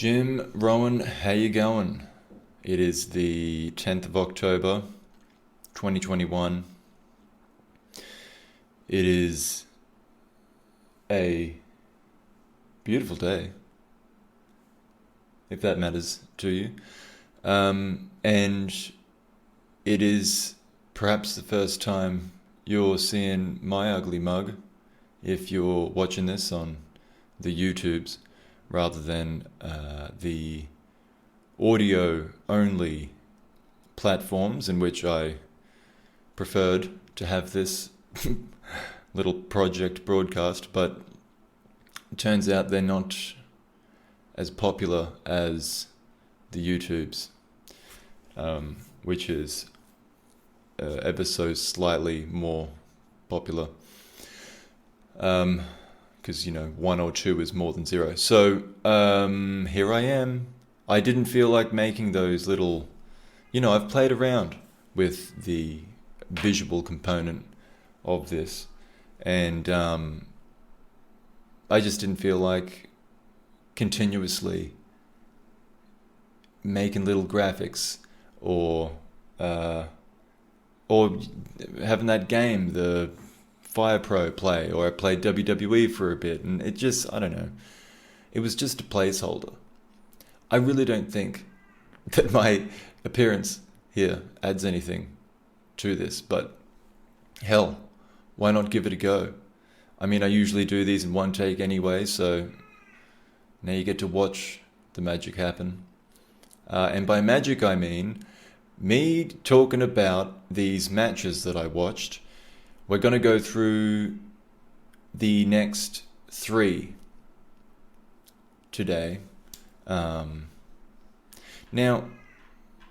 Jim, Rowan, how you going? It is the 10th of October, 2021. It is a beautiful day, if that matters to you. And it is perhaps the first time you're seeing my ugly mug if you're watching this on the YouTubes rather than the audio-only platforms in which I preferred to have this little project broadcast, but it turns out they're not as popular as the YouTubes, which is ever so slightly more popular. Because, 1 or 2 is more than 0. So, here I am. I didn't feel like making those little... I've played around with the visual component of this. And I just didn't feel like continuously making little graphics or having that game, the Fire Pro play, or I played WWE for a bit, and it just, I don't know, it was just a placeholder. I really don't think that my appearance here adds anything to this, but hell, why not give it a go? I mean, I usually do these in one take anyway, so now you get to watch the magic happen. And by magic I mean me talking about these matches that I watched. We're going to go through the next 3 today. Now,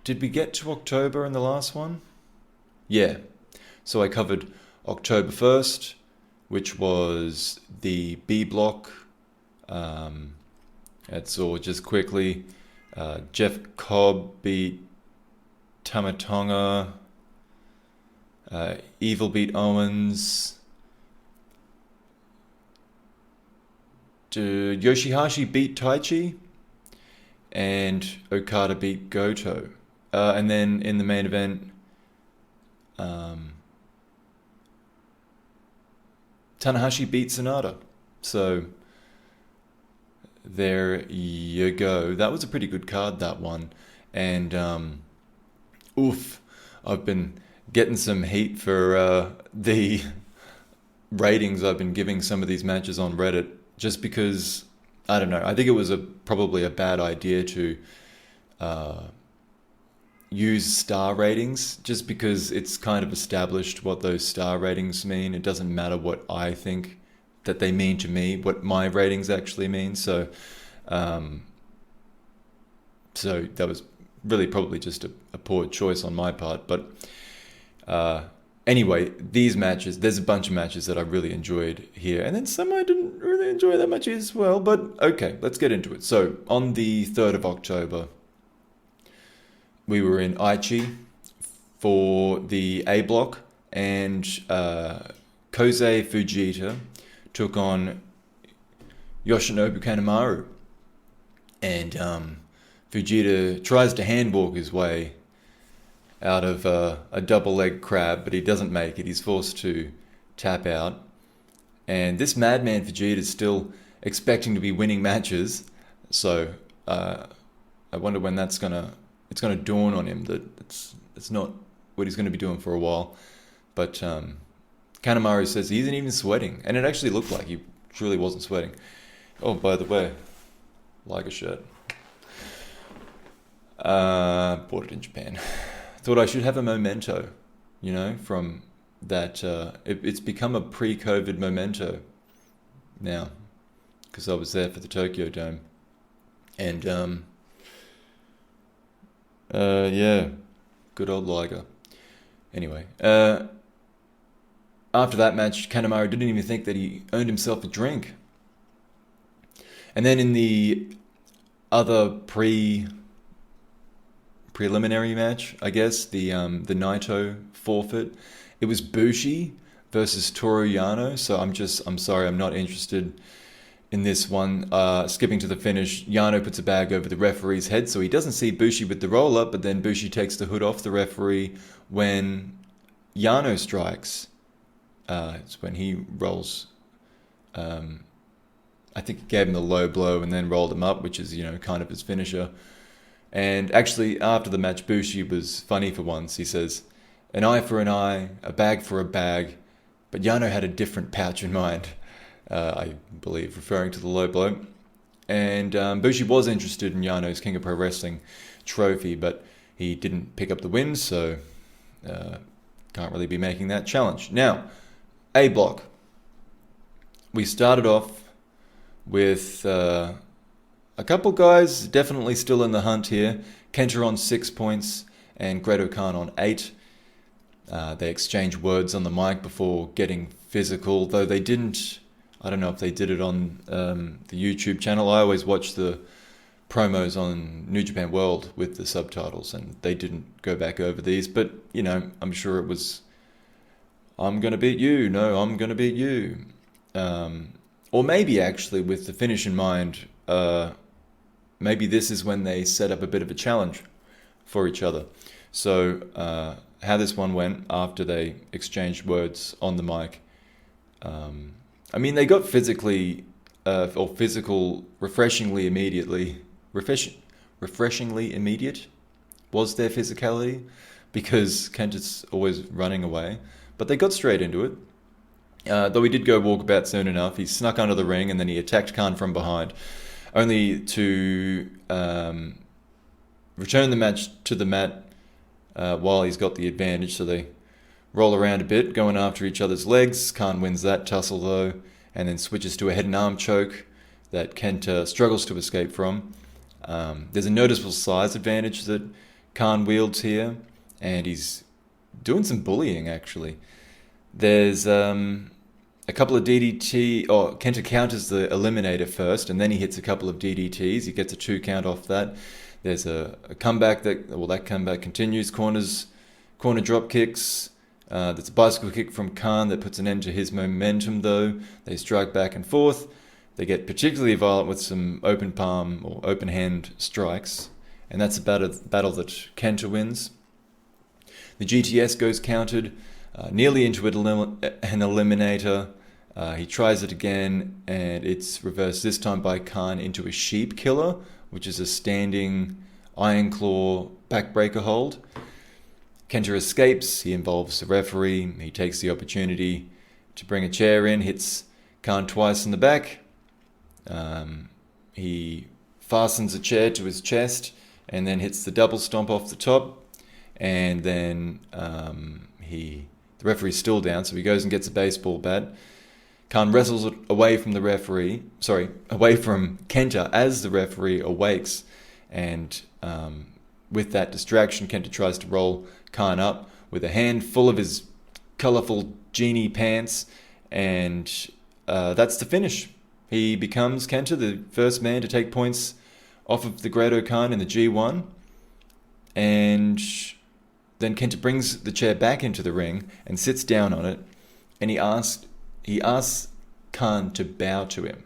did we get to October in the last one? Yeah. So I covered October 1st, which was the B block. That's all just quickly. Jeff Cobb beat Tamatonga. Evil beat Owens. Yoshihashi beat Taichi. And Okada beat Goto. And then in the main event, Tanahashi beat Sonata. So there you go. That was a pretty good card, that one. And I've been getting some heat for the ratings I've been giving some of these matches on Reddit, just because, I don't know, I think it was probably a bad idea to use star ratings, just because it's kind of established what those star ratings mean. It doesn't matter what I think that they mean to me, what my ratings actually mean. So that was really probably just a poor choice on my part. But anyway, these matches, there's a bunch of matches that I really enjoyed here, and then some I didn't really enjoy that much as well, but okay, let's get into it. So on the 3rd of October, we were in Aichi for the A block, and Kosei Fujita took on Yoshinobu Kanemaru. And Fujita tries to handwalk his way out of a double leg crab, but he doesn't make it. He's forced to tap out. And this madman Fujita is still expecting to be winning matches. So I wonder when it's gonna dawn on him that it's not what he's going to be doing for a while. But Kanemaru says he isn't even sweating, and it actually looked like he truly wasn't sweating. Oh, by the way, like a shirt. Bought it in Japan. Thought I should have a memento, from that. It's become a pre-COVID memento now, because I was there for the Tokyo Dome. And yeah, good old Liger. Anyway, after that match, Kanemaru didn't even think that he earned himself a drink. And then in the other preliminary match, I guess, the Naito forfeit, it was Bushi versus Toru Yano. So I'm sorry, I'm not interested in this one, skipping to the finish, Yano puts a bag over the referee's head, so he doesn't see Bushi with the roll-up, but then Bushi takes the hood off the referee when Yano strikes. It's when he rolls. I think he gave him the low blow and then rolled him up, which is, kind of his finisher. And actually, after the match, Bushi was funny for once. He says, "An eye for an eye, a bag for a bag," but Yano had a different pouch in mind. I believe, referring to the low blow. And Bushi was interested in Yano's King of Pro Wrestling trophy, but he didn't pick up the win, so can't really be making that challenge. Now, A block. We started off with a couple guys definitely still in the hunt here. Kenta on 6 points and Great Khan on 8. They exchanged words on the mic before getting physical, though they didn't. I don't know if they did it on the YouTube channel. I always watch the promos on New Japan World with the subtitles, and they didn't go back over these. But, I'm sure it was, "I'm going to beat you. No, I'm going to beat you." Or maybe actually with the finish in mind, maybe this is when they set up a bit of a challenge for each other. So how this one went after they exchanged words on the mic, they got physical refreshingly immediately. Refreshingly immediate was their physicality, because Kenta's always running away. But they got straight into it. Though he did go walkabout soon enough. He snuck under the ring and then he attacked Khan from behind, only to return the match to the mat while he's got the advantage. So they roll around a bit, going after each other's legs. Khan wins that tussle though, and then switches to a head and arm choke that Kenta struggles to escape from. There's a noticeable size advantage that Khan wields here, and he's doing some bullying actually. There's a couple of DDT, or Kenta counters the Eliminator first, and then he hits a couple of DDTs. He gets a 2 count off that. There's a comeback that comeback continues. Corner drop kicks. There's a bicycle kick from Khan that puts an end to his momentum though. They strike back and forth. They get particularly violent with some open palm or open hand strikes, and that's a battle that Kenta wins. The GTS goes countered, nearly into an eliminator. He tries it again, and it's reversed this time by Khan into a sheep killer, which is a standing iron claw backbreaker hold. Kenta escapes. He involves the referee. He takes the opportunity to bring a chair in, hits Khan twice in the back. He fastens a chair to his chest and then hits the double stomp off the top. And then the referee's still down, so he goes and gets a baseball bat. Khan wrestles it away from Kenta as the referee awakes. And with that distraction, Kenta tries to roll Khan up with a hand full of his colourful genie pants. And that's the finish. He becomes, Kenta, the first man to take points off of the Great Khan in the G1. And then Kenta brings the chair back into the ring and sits down on it. And he asks Khan to bow to him.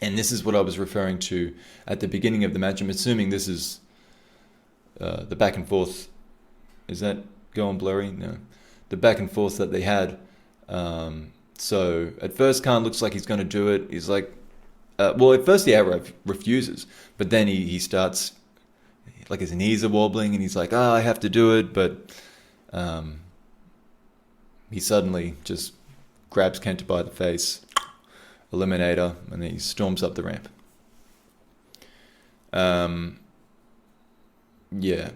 And this is what I was referring to at the beginning of the match. I'm assuming this is the back and forth. Is that going blurry? No. The back and forth that they had. So at first Khan looks like he's going to do it. He's like, at first the Arrow refuses. But then he starts, like his knees are wobbling and he's like, I have to do it. But he suddenly just grabs Kenta by the face, eliminator, and then he storms up the ramp.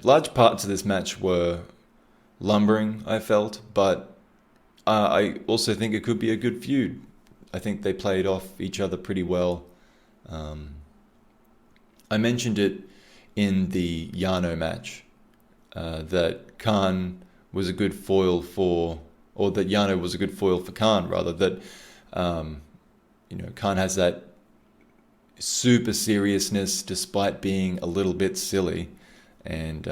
Large parts of this match were lumbering, I felt, but I also think it could be a good feud. I think they played off each other pretty well. I mentioned it in the Yano match, that Khan was a good foil for, or that Yano was a good foil for Khan, rather, that Khan has that super seriousness despite being a little bit silly, and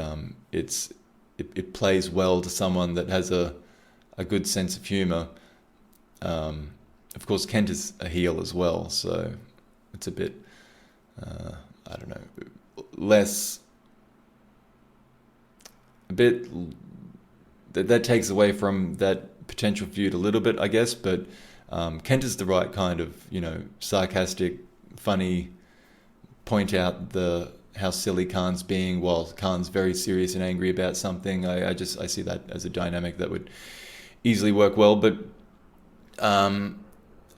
it plays well to someone that has a good sense of humor. Of course, Kent is a heel as well, so It's a bit, I don't know, less, a bit, that takes away from that potential feud a little bit, I guess, but Kenta's the right kind of, sarcastic, funny, point out how silly Khan's being while Khan's very serious and angry about something. I see that as a dynamic that would easily work well. But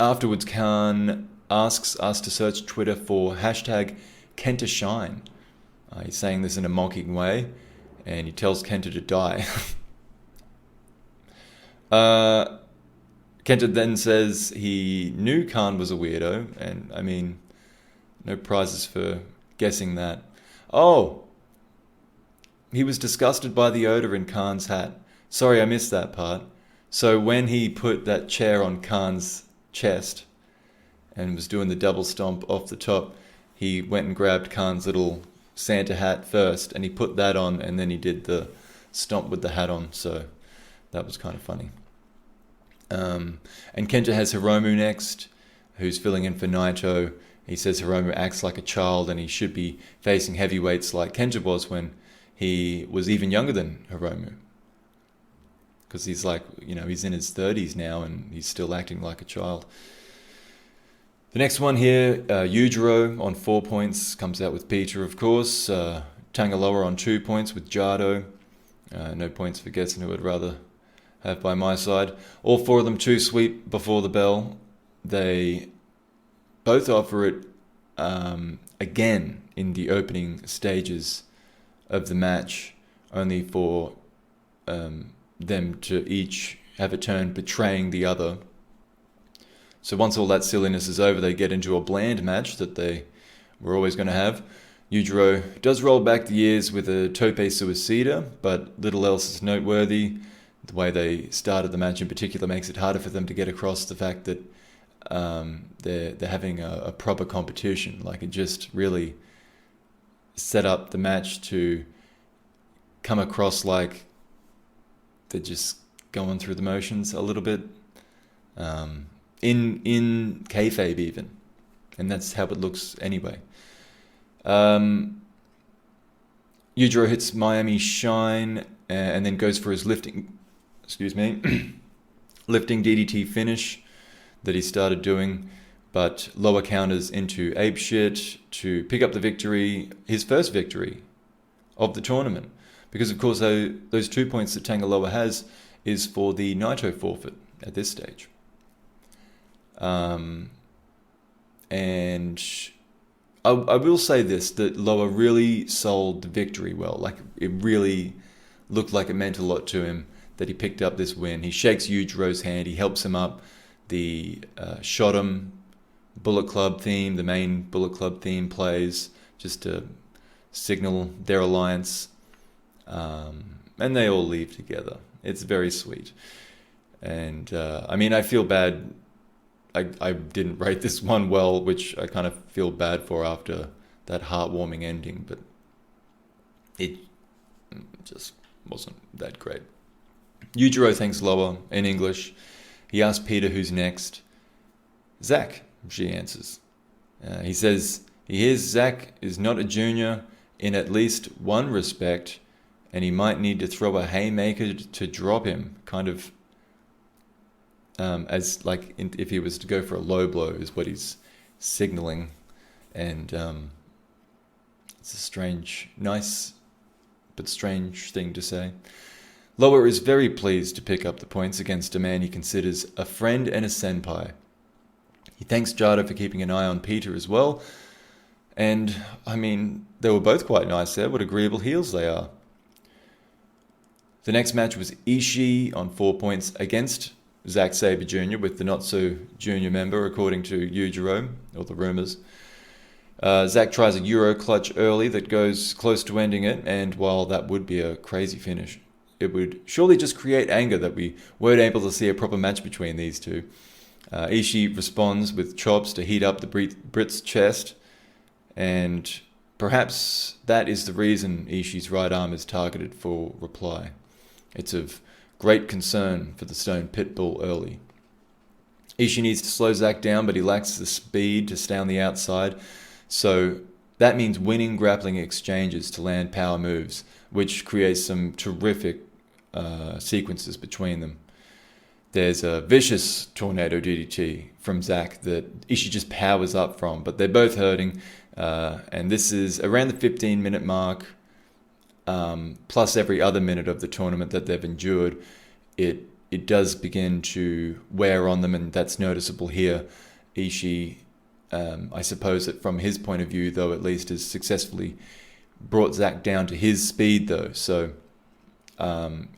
afterwards, Khan asks us to search Twitter for hashtag KentaShine. He's saying this in a mocking way, and he tells Kenta to die. Kenta then says he knew Khan was a weirdo, and I mean, no prizes for guessing that. Oh, he was disgusted by the odor in Khan's hat. Sorry, I missed that part. So when he put that chair on Khan's chest and was doing the double stomp off the top, he went and grabbed Khan's little Santa hat first, and he put that on, and then he did the stomp with the hat on. So that was kind of funny. And Kenta has Hiromu next, who's filling in for Naito. He says Hiromu acts like a child and he should be facing heavyweights like Kenta was when he was even younger than Hiromu. Because he's like, he's in his 30s now and he's still acting like a child. The next one here, Yujiro on 4 points, comes out with Peter, of course. Tangaloa on 2 points with Jado. No points for Getson, who I'd rather have by my side. All 4 of them 2 sweep before the bell. They both offer it again in the opening stages of the match, only for them to each have a turn betraying the other. So once all that silliness is over, they get into a bland match that they were always going to have. Yujiro does roll back the years with a tope suicida, but little else is noteworthy. The way they started the match in particular makes it harder for them to get across the fact that they're having a proper competition. Like, it just really set up the match to come across like they're just going through the motions a little bit, in kayfabe even, and that's how it looks anyway. Yujiro hits Miami Shine and then goes for his lifting DDT finish that he started doing, but Loa counters into apeshit to pick up the victory, his first victory of the tournament. Because, of course, those 2 points that Tangaloa has is for the Naito forfeit at this stage. And I will say this, that Loa really sold the victory well. Like, it really looked like it meant a lot to him that he picked up this win. He shakes Yujiro's hand, he helps him up. The Shotum Bullet Club theme, the main Bullet Club theme plays just to signal their alliance. And they all leave together. It's very sweet. And I feel bad. I didn't rate this one well, which I kind of feel bad for after that heartwarming ending, but it just wasn't that great. Yujiro thanks Loa in English. He asks Peter who's next. Zack, she answers. He says he hears Zack is not a junior in at least one respect, and he might need to throw a haymaker to drop him, kind of as like if he was to go for a low blow is what he's signaling. And it's a nice but strange thing to say. Loa is very pleased to pick up the points against a man he considers a friend and a senpai. He thanks Jado for keeping an eye on Peter as well. And, they were both quite nice there. What agreeable heels they are. The next match was Ishii on 4 points against Zack Sabre Jr. with the not-so-junior member, according to Yujiro, or the rumours. Zack tries a Euro clutch early that goes close to ending it, and while that would be a crazy finish, it would surely just create anger that we weren't able to see a proper match between these two. Ishii responds with chops to heat up the Brit's chest, and perhaps that is the reason Ishii's right arm is targeted for reply. It's of great concern for the Stone Pitbull early. Ishii needs to slow Zack down, but he lacks the speed to stay on the outside. So that means winning grappling exchanges to land power moves, which creates some terrific sequences between them. There's a vicious tornado DDT from Zack that Ishii just powers up from, but they're both hurting. And this is around the 15-minute mark, plus every other minute of the tournament that they've endured. It does begin to wear on them, and that's noticeable here. Ishii, I suppose that from his point of view, though, at least, has successfully brought Zack down to his speed, though. So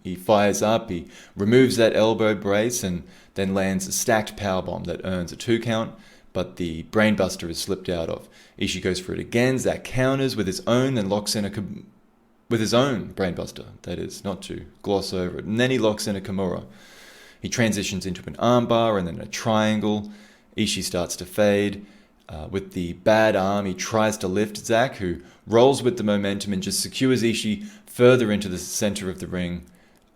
he fires up, he removes that elbow brace, and then lands a stacked powerbomb that earns a 2 count, but the brainbuster is slipped out of. Ishii goes for it again. Zack counters with his own, then locks in with his own brainbuster, that is, not to gloss over it. And then he locks in a Kimura. He transitions into an armbar and then a triangle. Ishii starts to fade. With the bad arm, he tries to lift Zack, who rolls with the momentum and just secures Ishii further into the center of the ring.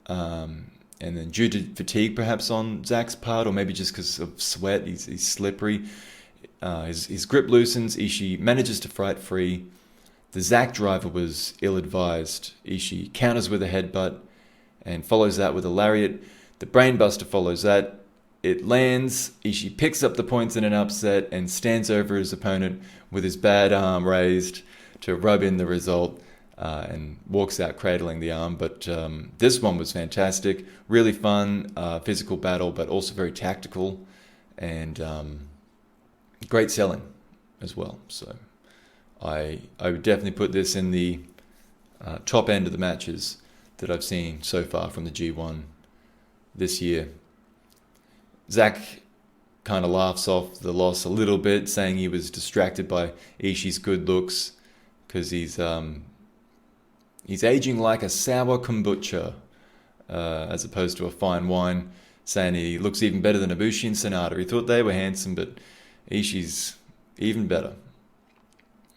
And then due to fatigue perhaps on Zack's part, or maybe just because of sweat, he's slippery. His grip loosens. Ishii manages to fight free. The Zack driver was ill-advised. Ishii counters with a headbutt and follows that with a lariat. The brainbuster follows that. It lands. Ishii picks up the points in an upset and stands over his opponent with his bad arm raised to rub in the result, and walks out cradling the arm. But this one was fantastic. Really fun, physical battle, but also very tactical, and great selling as well. So I would definitely put this in the top end of the matches that I've seen so far from the G1 this year. Zack kind of laughs off the loss a little bit, saying he was distracted by Ishii's good looks because he's aging like a sour kombucha as opposed to a fine wine, saying he looks even better than Ibushi and Sonata. He thought they were handsome, but Ishii's even better.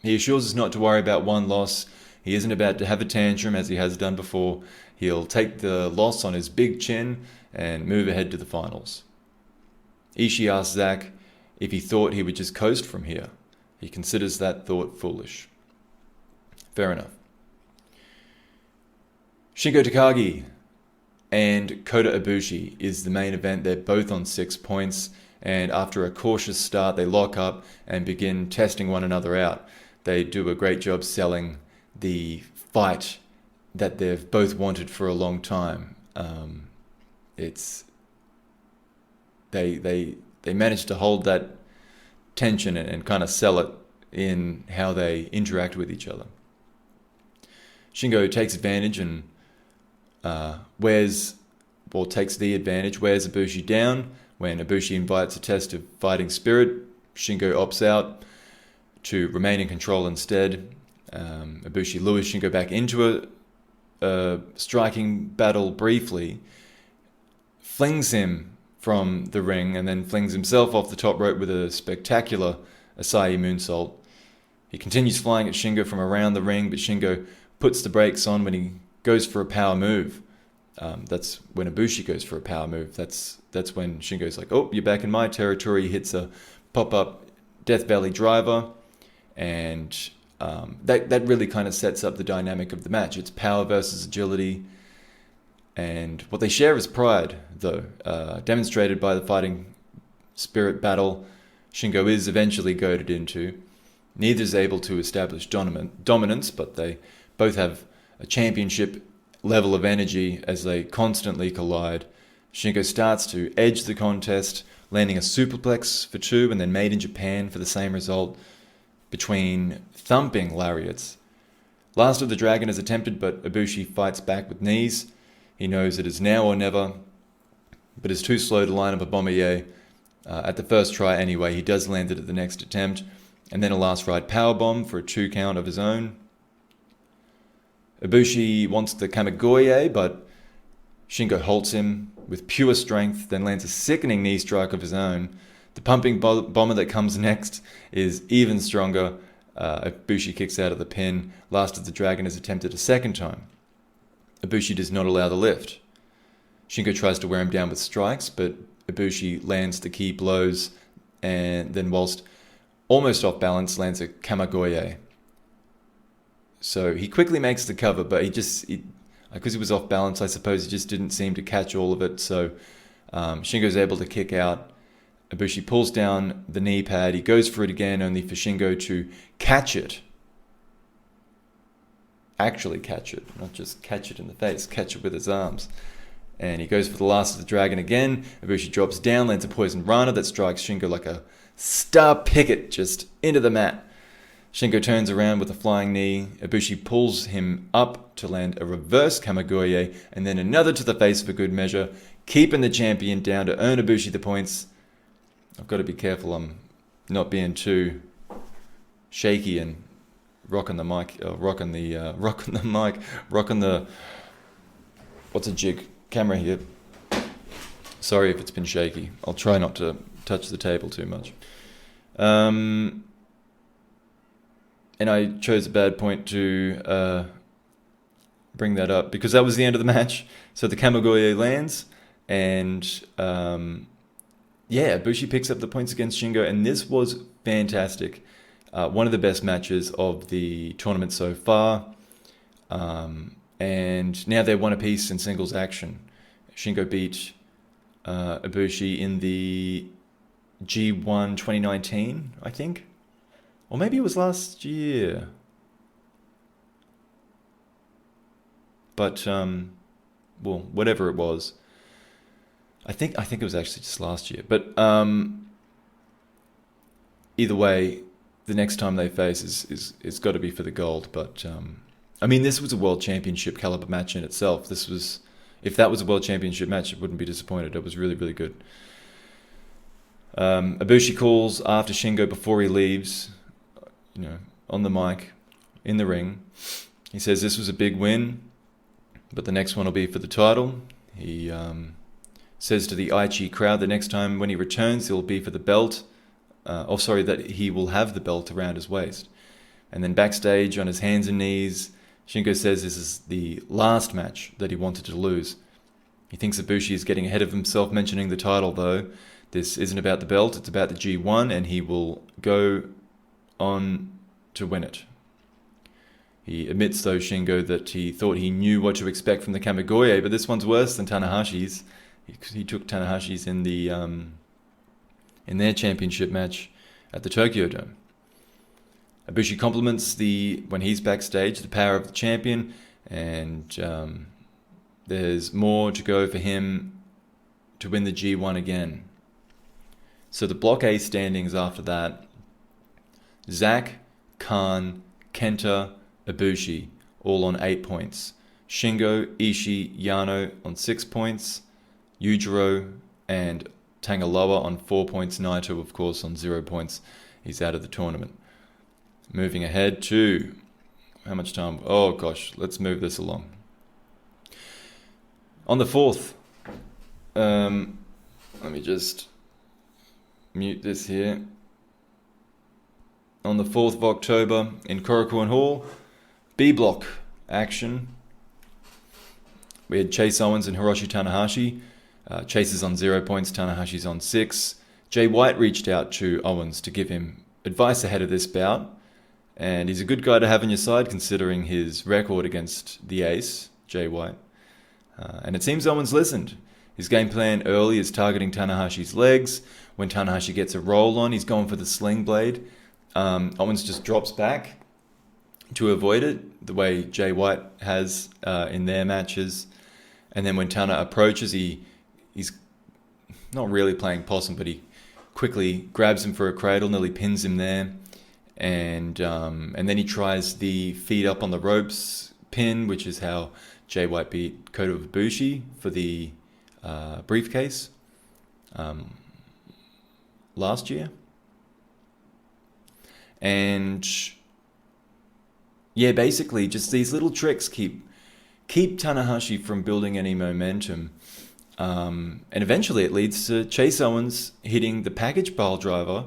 He assures us not to worry about one loss. He isn't about to have a tantrum as he has done before. He'll take the loss on his big chin and move ahead to the finals. Ishii asks Zack if he thought he would just coast from here. He considers that thought foolish. Fair enough. Shingo Takagi and Kota Ibushi is the main event. They're both on 6 points, and after a cautious start, they lock up and begin testing one another out. They do a great job selling the fight that they've both wanted for a long time. They managed to hold that tension and kind of sell it in how they interact with each other. Shingo takes advantage and takes the advantage, wears Ibushi down. When Ibushi invites a test of fighting spirit, Shingo opts out to remain in control instead. Ibushi lures Shingo back into a striking battle briefly, flings him from the ring, and then flings himself off the top rope with a spectacular Asai moonsault. He continues flying at Shingo from around the ring, but Shingo puts the brakes on when he goes for a power move. That's when Ibushi goes for a power move. That's when Shingo's like, oh, you're back in my territory. He hits a pop-up Death Valley driver, and that really kind of sets up the dynamic of the match. It's power versus agility, and what they share is pride, though, demonstrated by the fighting spirit battle Shingo is eventually goaded into. Neither is able to establish dominance, but they both have a championship level of energy as they constantly collide. Shingo starts to edge the contest, landing a superplex for 2 and then Made in Japan for the same result between thumping lariats. Last of the Dragon is attempted, but Ibushi fights back with knees. He knows it is now or never, but is too slow to line up a Bombardier. At the first try anyway, he does land it at the next attempt, and then a last ride powerbomb for a 2 count of his own. Ibushi wants the Kamigoye, but Shingo halts him with pure strength, then lands a sickening knee strike of his own. The pumping bomber that comes next is even stronger. Ibushi kicks out of the pin. Last of the Dragon is attempted a second time. Ibushi does not allow the lift. Shingo tries to wear him down with strikes, but Ibushi lands the key blows, and then whilst almost off balance, lands a Kamagoye. So he quickly makes the cover, but because he was off balance, I suppose he just didn't seem to catch all of it. So Shingo's able to kick out. Ibushi pulls down the knee pad. He goes for it again, only for Shingo to catch it. Actually catch it, not just catch it in the face, catch it with his arms. And he goes for the last of the dragon again. Ibushi drops down, lands a poison rana that strikes Shingo like a star picket just into the mat. Shingo turns around with a flying knee. Ibushi pulls him up to land a reverse Kamagoye and then another to the face for good measure, keeping the champion down to earn Ibushi the points. I've got to be careful I'm not being too shaky and rocking the what's a jig camera here. Sorry if it's been shaky. I'll try not to touch the table too much. And I chose a bad point to bring that up because that was the end of the match. So the Kamagoye lands, and Ibushi picks up the points against Shingo, and this was fantastic. One of the best matches of the tournament so far. And now they're one apiece in singles action. Shingo beat Ibushi in the G1 2019, I think. Or maybe it was last year. But, whatever it was. I think it was actually just last year. But either way, the next time they face is got to be for the gold. But, this was a World Championship caliber match in itself. If that was a World Championship match, it wouldn't be disappointed. It was really, really good. Ibushi calls after Shingo before he leaves, on the mic, in the ring. He says this was a big win, but the next one will be for the title. He says to the Aichi crowd the next time when he returns, it'll be for the belt. That he will have the belt around his waist. And then backstage, on his hands and knees, Shingo says this is the last match that he wanted to lose. He thinks Ibushi is getting ahead of himself mentioning the title, though. This isn't about the belt, it's about the G1, and he will go on to win it. He admits, though, Shingo, that he thought he knew what to expect from the Kamagoye, but this one's worse than Tanahashi's. He took Tanahashi's in their championship match at the Tokyo Dome. Ibushi compliments when he's backstage, the power of the champion, and there's more to go for him to win the G1 again. So the Block A standings after that: Zack, Khan, Kenta, Ibushi, all on 8 points. Shingo, Ishii, Yano on 6 points. Yujiro and Tangaloa on 4 points. Naito, of course, on 0 points. He's out of the tournament. Moving ahead to... how much time? Oh, gosh. Let's move this along. On the 4th... let me just mute this here. On the 4th of October in Korakuen Hall, B Block action. We had Chase Owens and Hiroshi Tanahashi. Chase is on 0 points, Tanahashi's on 6. Jay White reached out to Owens to give him advice ahead of this bout. And he's a good guy to have on your side considering his record against the ace, Jay White. And it seems Owens listened. His game plan early is targeting Tanahashi's legs. When Tanahashi gets a roll on, he's going for the sling blade. Owens just drops back to avoid it, the way Jay White has in their matches. And then when Tana approaches, he's not really playing possum, but he quickly grabs him for a cradle, nearly pins him there. And then he tries the feet up on the ropes pin, which is how Jay White beat Kota Ibushi for the briefcase last year. And yeah, basically just these little tricks keep Tanahashi from building any momentum. And eventually it leads to Chase Owens hitting the package pile driver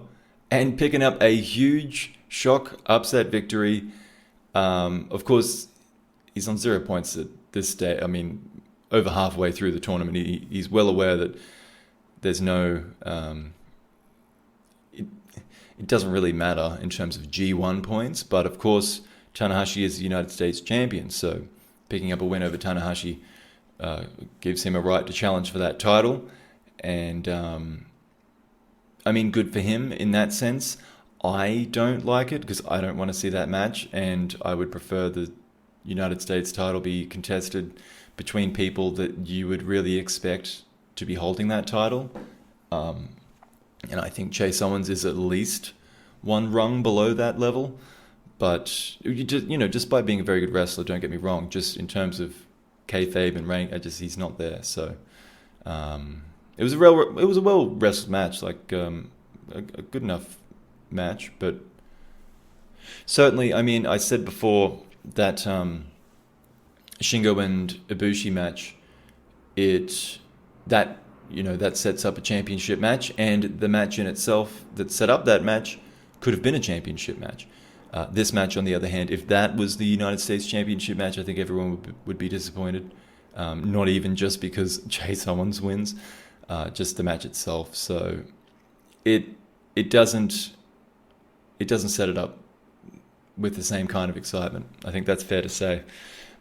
and picking up a huge shock upset victory. Of course, he's on 0 points at this stage. I mean, over halfway through the tournament, he's well aware that there's no... it doesn't really matter in terms of G1 points, but of course Tanahashi is the United States champion, so picking up a win over Tanahashi gives him a right to challenge for that title, and good for him in that sense. I don't like it because I don't want to see that match, and I would prefer the United States title be contested between people that you would really expect to be holding that title. And I think Chase Owens is at least one rung below that level. But just by being a very good wrestler, don't get me wrong. Just in terms of kayfabe and rank, he's not there. So it was a well wrestled match, like a good enough match. But certainly, I said before that Shingo and Ibushi match, that sets up a championship match, and the match in itself that set up that match could have been a championship match. This match, on the other hand, if that was the United States Championship match, I think everyone would be disappointed. Not even just because Chase Owens wins, just the match itself. So it doesn't set it up with the same kind of excitement. I think that's fair to say.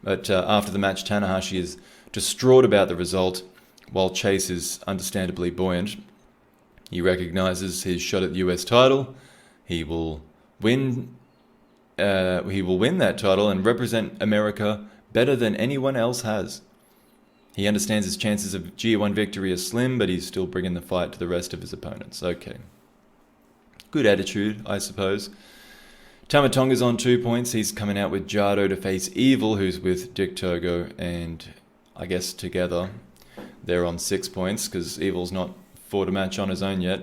But after the match, Tanahashi is distraught about the result, while Chase is understandably buoyant. He recognizes his shot at the US title. He will win that title and represent America better than anyone else has. He understands his chances of G1 victory are slim, but he's still bringing the fight to the rest of his opponents. Okay. Good attitude, I suppose. Tama Tonga's on 2 points. He's coming out with Jado to face Evil, who's with Dick Togo, and I guess together they're on 6 points because Evil's not fought a match on his own yet.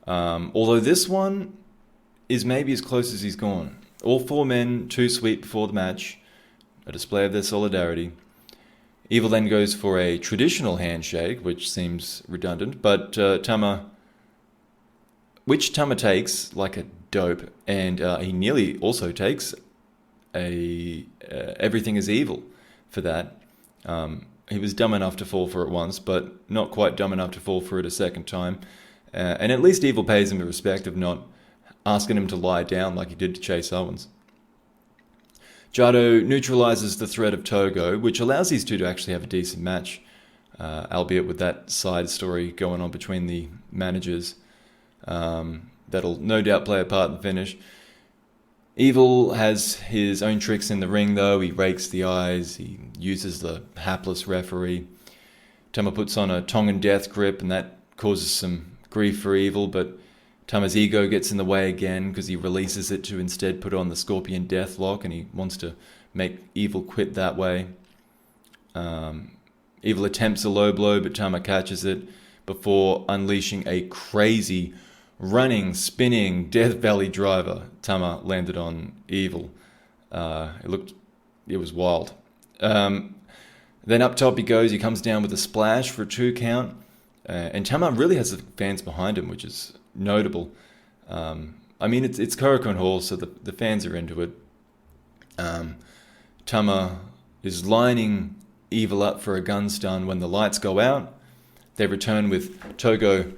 Although this one is maybe as close as he's gone. All 4 men, 2 sweep before the match, a display of their solidarity. Evil then goes for a traditional handshake, which seems redundant, but Tama takes like a dope, and he nearly also takes a Everything is Evil for that. He was dumb enough to fall for it once, but not quite dumb enough to fall for it a second time. And at least Evil pays him the respect of not asking him to lie down like he did to Chase Owens. Jado neutralizes the threat of Togo, which allows these two to actually have a decent match, albeit with that side story going on between the managers. That'll no doubt play a part in the finish. Evil has his own tricks in the ring, though. He rakes the eyes. He uses the hapless referee. Tama puts on a Tongan death grip, and that causes some grief for Evil, but Tama's ego gets in the way again because he releases it to instead put on the Scorpion Deathlock, and he wants to make Evil quit that way. Evil attempts a low blow, but Tama catches it before unleashing a crazy running, spinning Death Valley driver. Tama landed on Evil. It was wild. Then up top he goes. He comes down with a splash for a 2 count. And Tama really has the fans behind him, which is notable. It's Korakuen Hall, so the fans are into it. Tama is lining Evil up for a gun stun when the lights go out. They return with Togo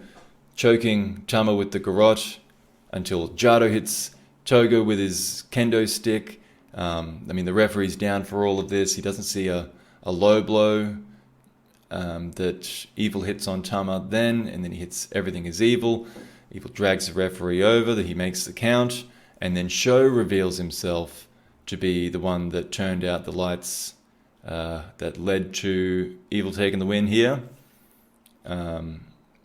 choking Tama with the garrote until Jado hits Togo with his kendo stick. The referee's down for all of this. He doesn't see a low blow that Evil hits on Tama then, and then he hits Everything is Evil. Evil drags the referee over, that he makes the count, and then Sho reveals himself to be the one that turned out the lights that led to Evil taking the win here.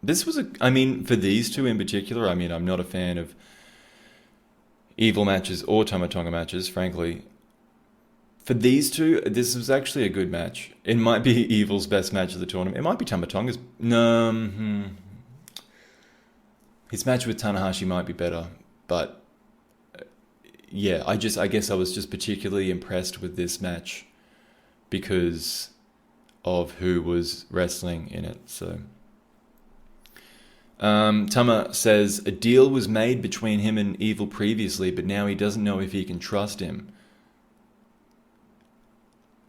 This was for these two in particular, I'm not a fan of Evil matches or Tama Tonga matches, frankly. For these two, this was actually a good match. It might be Evil's best match of the tournament. It might be Tama Tonga's. His match with Tanahashi might be better, but yeah, I guess I was just particularly impressed with this match because of who was wrestling in it. So Tama says a deal was made between him and Evil previously, but now he doesn't know if he can trust him.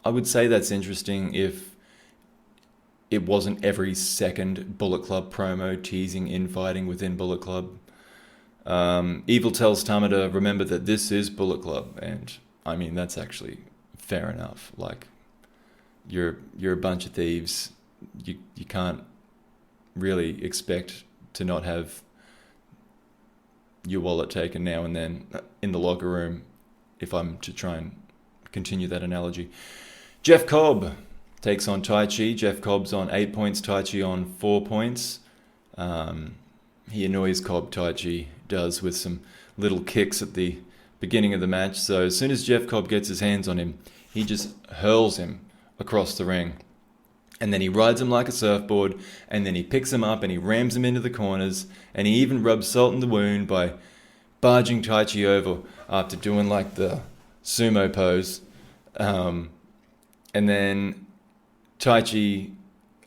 I would say that's interesting if it wasn't every second Bullet Club promo teasing infighting within Bullet Club. Evil tells Tama to remember that this is Bullet Club, and I mean that's actually fair enough. Like, you're a bunch of thieves. You can't really expect to not have your wallet taken now and then in the locker room, if I'm to try and continue that analogy. Jeff Cobb takes on Taichi. Jeff Cobb's on 8 points, Taichi on 4 points. He annoys Cobb, Taichi does, with some little kicks at the beginning of the match. So as soon as Jeff Cobb gets his hands on him, he just hurls him across the ring. And then he rides him like a surfboard, and then he picks him up and he rams him into the corners, and he even rubs salt in the wound by barging Taichi over after doing like the sumo pose. And then Taichi,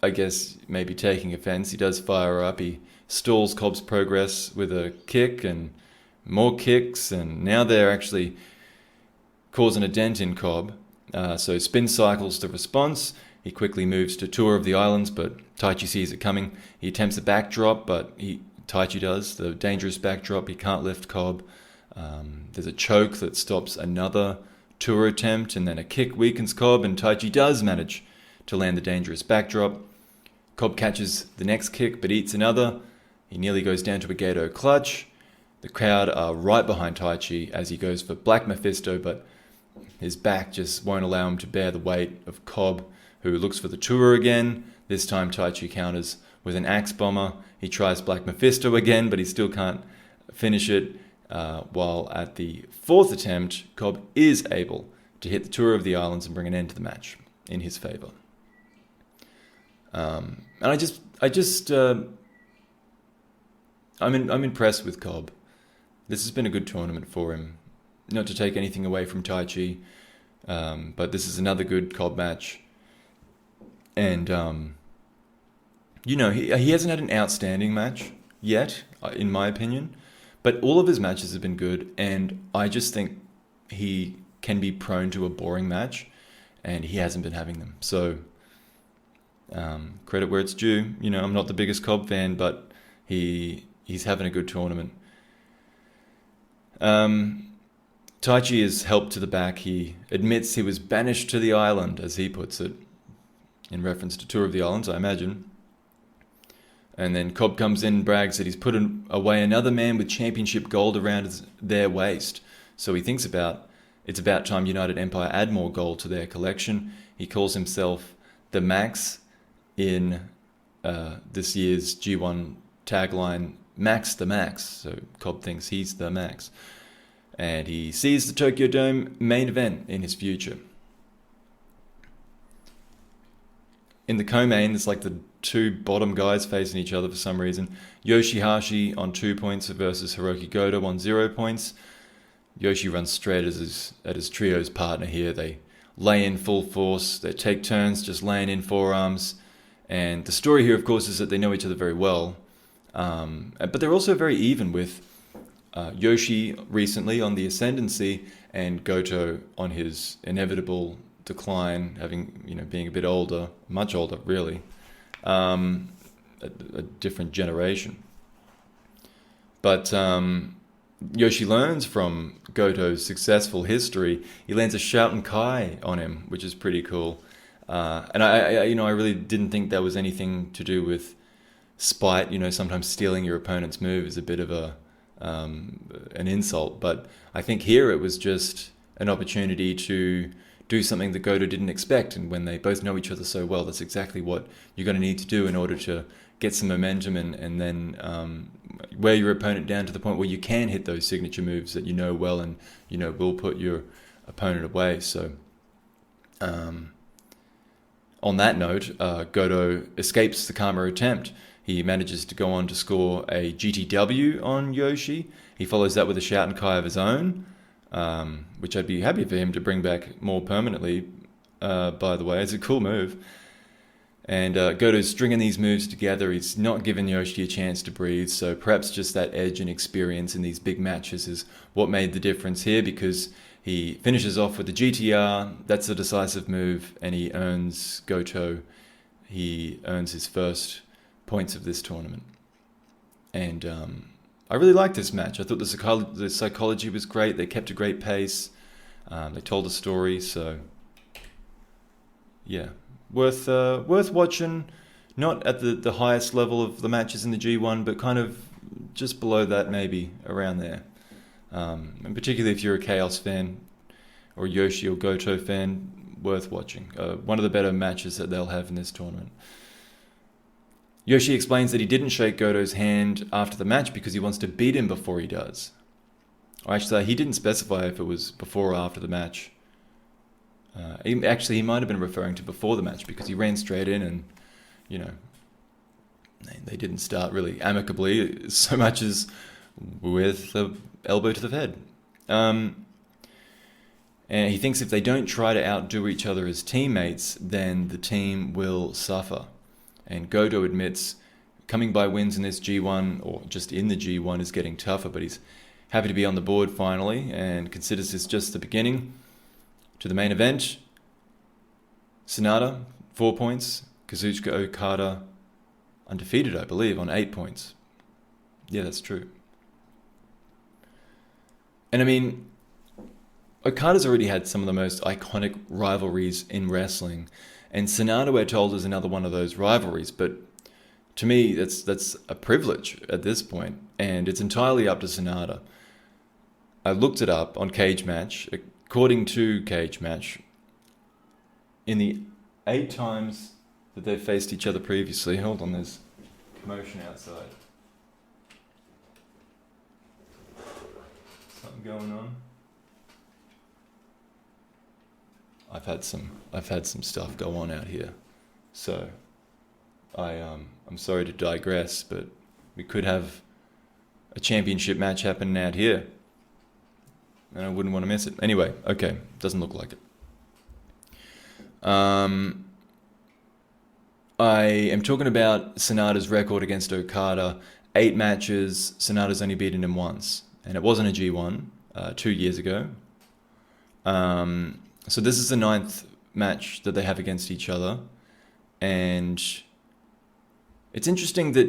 I guess, maybe taking offense, he does fire up. He stalls Cobb's progress with a kick and more kicks, and now they're actually causing a dent in Cobb. So spin cycles the response. He quickly moves to Tour of the Islands, but Taichi sees it coming. He attempts a backdrop, but Taichi does, the dangerous backdrop. He can't lift Cobb. There's a choke that stops another Tour attempt, and then a kick weakens Cobb, and Taichi does manage to land the dangerous backdrop. Cobb catches the next kick, but eats another. He nearly goes down to a Gato clutch. The crowd are right behind Taichi as he goes for Black Mephisto, but his back just won't allow him to bear the weight of Cobb, who looks for the Tour again. This time Taichi counters with an axe bomber. He tries Black Mephisto again, but he still can't finish it. While at the fourth attempt, Cobb is able to hit the Tour of the Islands and bring an end to the match in his favor. And I'm impressed with Cobb. This has been a good tournament for him. Not to take anything away from Taichi, but this is another good Cobb match. And, he hasn't had an outstanding match yet, in my opinion. But all of his matches have been good, and I just think he can be prone to a boring match, and he hasn't been having them. So, credit where it's due. I'm not the biggest Cobb fan, but he's having a good tournament. Taichi is helped to the back. He admits he was banished to the island, as he puts it, in reference to Tour of the Islands, I imagine. And then Cobb comes in and brags that he's put away another man with championship gold around their waist. So he thinks it's about time United Empire add more gold to their collection. He calls himself the Max in this year's G1 tagline, Max the Max. So Cobb thinks he's the Max. And he sees the Tokyo Dome main event in his future. In the co-main, it's like the two bottom guys facing each other for some reason. Yoshihashi on 2 points versus Hiroki Goto on 0 points. Yoshi runs straight at his trio's partner here. They lay in full force. They take turns just laying in forearms. And the story here, of course, is that they know each other very well. But they're also very even with Yoshi recently on the ascendancy and Goto on his inevitable decline, being a bit older, much older, really, a different generation. But Yoshi learns from Goto's successful history. He lands a Shouten Kai on him, which is pretty cool. And I really didn't think that was anything to do with spite. Sometimes stealing your opponent's move is a bit of an insult, but I think here it was just an opportunity to do something that Goto didn't expect, and when they both know each other so well, that's exactly what you're going to need to do in order to get some momentum and then wear your opponent down to the point where you can hit those signature moves that you know well and will put your opponent away. So on that note, Goto escapes the Karma attempt. He manages to go on to score a GTW on Yoshi. He follows that with a Shouten Kai of his own, which I'd be happy for him to bring back more permanently, by the way. It's a cool move. And Goto's stringing these moves together. He's not giving Yoshi a chance to breathe, so perhaps just that edge and experience in these big matches is what made the difference here, because he finishes off with the GTR. That's a decisive move, and he earns Goto he earns his first points of this tournament. And I really liked this match. I thought the psychology was great. They kept a great pace. They told a story. So, yeah, worth watching. Not at the highest level of the matches in the G1, but kind of just below that, maybe around there. And particularly if you're a Chaos fan or Yoshi or Goto fan, worth watching. One of the better matches that they'll have in this tournament. Yoshi explains that he didn't shake Goto's hand after the match because he wants to beat him before he does. Or actually, he didn't specify if it was before or after the match. He might have been referring to before the match because he ran straight in and, you know, they didn't start really amicably so much as with the elbow to the head. And he thinks if they don't try to outdo each other as teammates, then the team will suffer. And Goto admits coming by wins in this G1, or just in the G1, is getting tougher, but he's happy to be on the board finally and considers this just the beginning. To the main event, Sonata, 4 points. Kazuchika Okada, undefeated, I believe, on 8 points. Yeah, that's true. And I mean, Okada's already had some of the most iconic rivalries in wrestling, and Sonata, we're told, is another one of those rivalries. But to me, that's a privilege at this point, and it's entirely up to Sonata. I looked it up on Cage Match. According to Cage Match, in the 8 times that they've faced each other previously, hold on, there's commotion outside. Something going on. I've had some stuff go on out here, so I'm sorry to digress, but we could have a championship match happening out here, and I wouldn't want to miss it. Anyway, okay, doesn't look like it. I am talking about Sonata's record against Okada. 8 matches, Sonata's only beaten him once, and it wasn't a G1 2 years ago. So this is the 9th match that they have against each other, and it's interesting that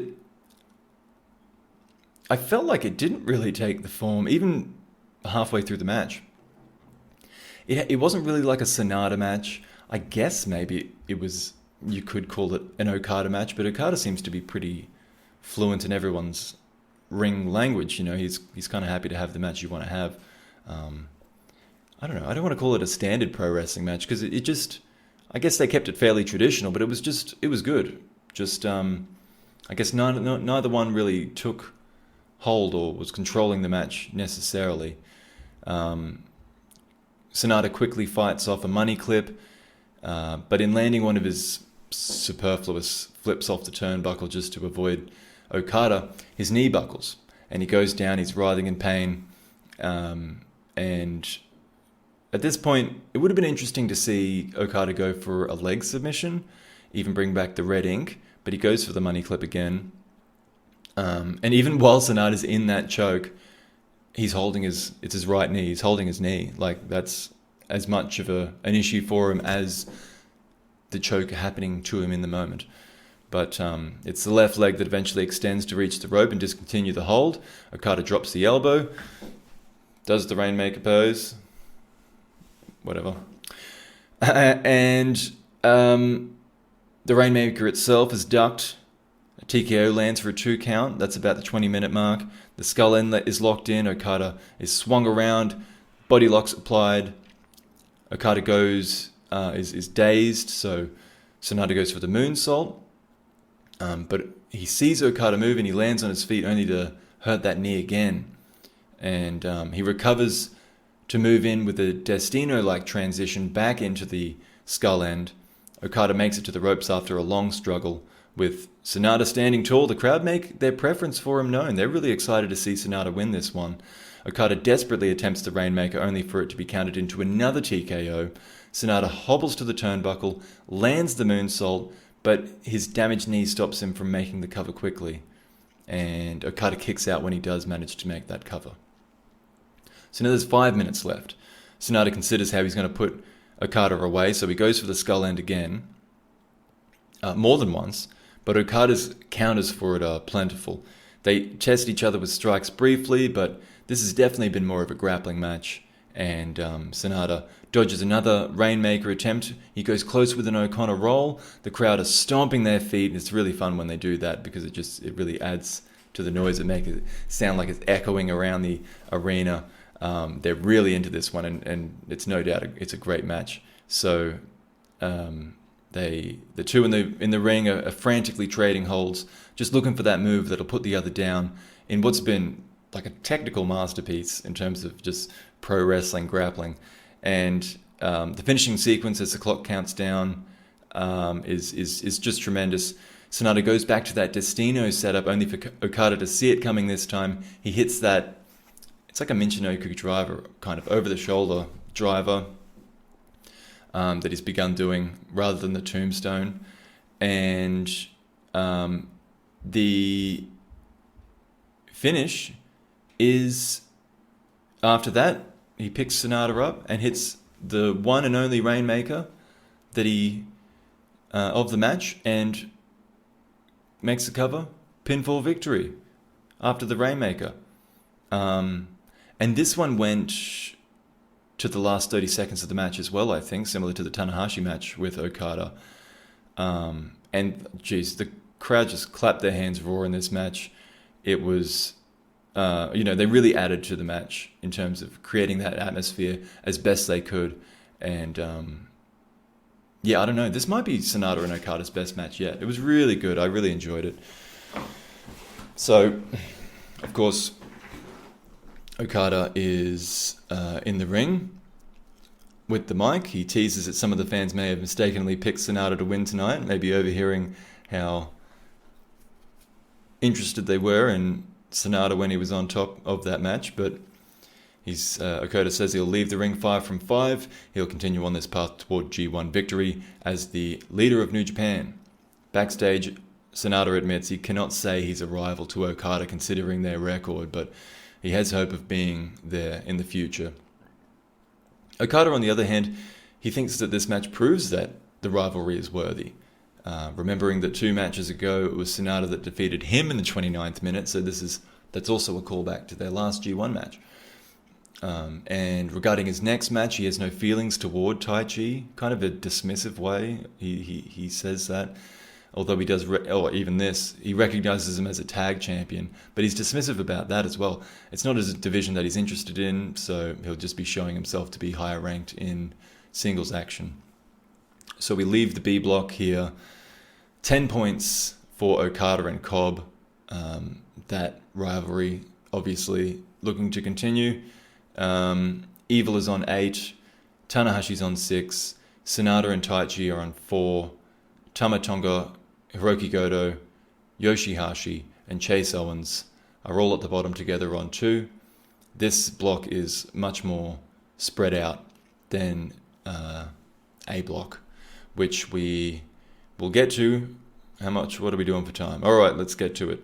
I felt like it didn't really take the form, even halfway through the match. It wasn't really like a Sonata match. I guess maybe it was, you could call it an Okada match, but Okada seems to be pretty fluent in everyone's ring language. You know, he's kind of happy to have the match you want to have. I don't know. I don't want to call it a standard pro wrestling match because it just, I guess they kept it fairly traditional, but it was good. Just, I guess neither one really took hold or was controlling the match necessarily. Sonata quickly fights off a money clip, but in landing one of his superfluous flips off the turnbuckle just to avoid Okada, his knee buckles and he goes down. He's writhing in pain, and at this point, it would have been interesting to see Okada go for a leg submission, even bring back the red ink, but he goes for the money clip again. And even while Sonata's in that choke, it's his right knee, he's holding his knee. Like, that's as much of an issue for him as the choke happening to him in the moment. But it's the left leg that eventually extends to reach the rope and discontinue the hold. Okada drops the elbow, does the Rainmaker pose, whatever. And the Rainmaker itself is ducked. A TKO lands for a 2 count. That's about the 20-minute mark. The skull inlet is locked in. Okada is swung around. Body locks applied. Okada is dazed, so Sonata goes for the moonsault. But he sees Okada move and he lands on his feet only to hurt that knee again. And he recovers to move in with a Destino-like transition back into the skull end. Okada makes it to the ropes after a long struggle. With Sonata standing tall, the crowd make their preference for him known. They're really excited to see Sonata win this one. Okada desperately attempts the Rainmaker, only for it to be countered into another TKO. Sonata hobbles to the turnbuckle, lands the moonsault, but his damaged knee stops him from making the cover quickly. And Okada kicks out when he does manage to make that cover. So now there's 5 minutes left. Sonata considers how he's going to put Okada away, so he goes for the skull end again. more than once, but Okada's counters for it are plentiful. They test each other with strikes briefly, but this has definitely been more of a grappling match. And Sonata dodges another Rainmaker attempt. He goes close with an O'Connor roll. The crowd are stomping their feet, and it's really fun when they do that because it really adds to the noise. It makes it sound like it's echoing around the arena. They're really into this one, and it's no doubt it's a great match. So the two in the ring are frantically trading holds, just looking for that move that'll put the other down in what's been like a technical masterpiece in terms of just pro wrestling grappling. And the finishing sequence as the clock counts down is just tremendous. Sonata goes back to that Destino setup, only for Okada to see it coming this time. He hits that, it's like a Michinoku driver, kind of over-the-shoulder driver that he's begun doing rather than the tombstone. And the finish is, after that, he picks Sonata up and hits the one and only Rainmaker that he of the match and makes the cover, pinfall victory after the Rainmaker. And this one went to the last 30 seconds of the match as well, I think, similar to the Tanahashi match with Okada. And geez, the crowd just clapped their hands raw in this match. It was, they really added to the match in terms of creating that atmosphere as best they could. And I don't know. This might be Sonata and Okada's best match yet. It was really good. I really enjoyed it. So, of course, Okada is in the ring with the mic. He teases that some of the fans may have mistakenly picked Sonata to win tonight, maybe overhearing how interested they were in Sonata when he was on top of that match. But Okada says he'll leave the ring 5 from 5. He'll continue on this path toward G1 victory as the leader of New Japan. Backstage, Sonata admits he cannot say he's a rival to Okada considering their record, but he has hope of being there in the future. Okada, on the other hand, he thinks that this match proves that the rivalry is worthy. Remembering that 2 matches ago, it was Sonata that defeated him in the 29th minute, so that's also a callback to their last G1 match. And regarding his next match, he has no feelings toward Taichi, kind of a dismissive way. He says that, although he does, he recognizes him as a tag champion, but he's dismissive about that as well. It's not a division that he's interested in, so he'll just be showing himself to be higher ranked in singles action. So we leave the B block here. 10 points for Okada and Cobb. That rivalry, obviously, looking to continue. Evil is on 8. Tanahashi's on 6. Sonata and Taichi are on 4. Tama Tonga, Hiroki Goto, Yoshihashi, and Chase Owens are all at the bottom together on 2. This block is much more spread out than A block, which we will get to. What are we doing for time? All right, let's get to it.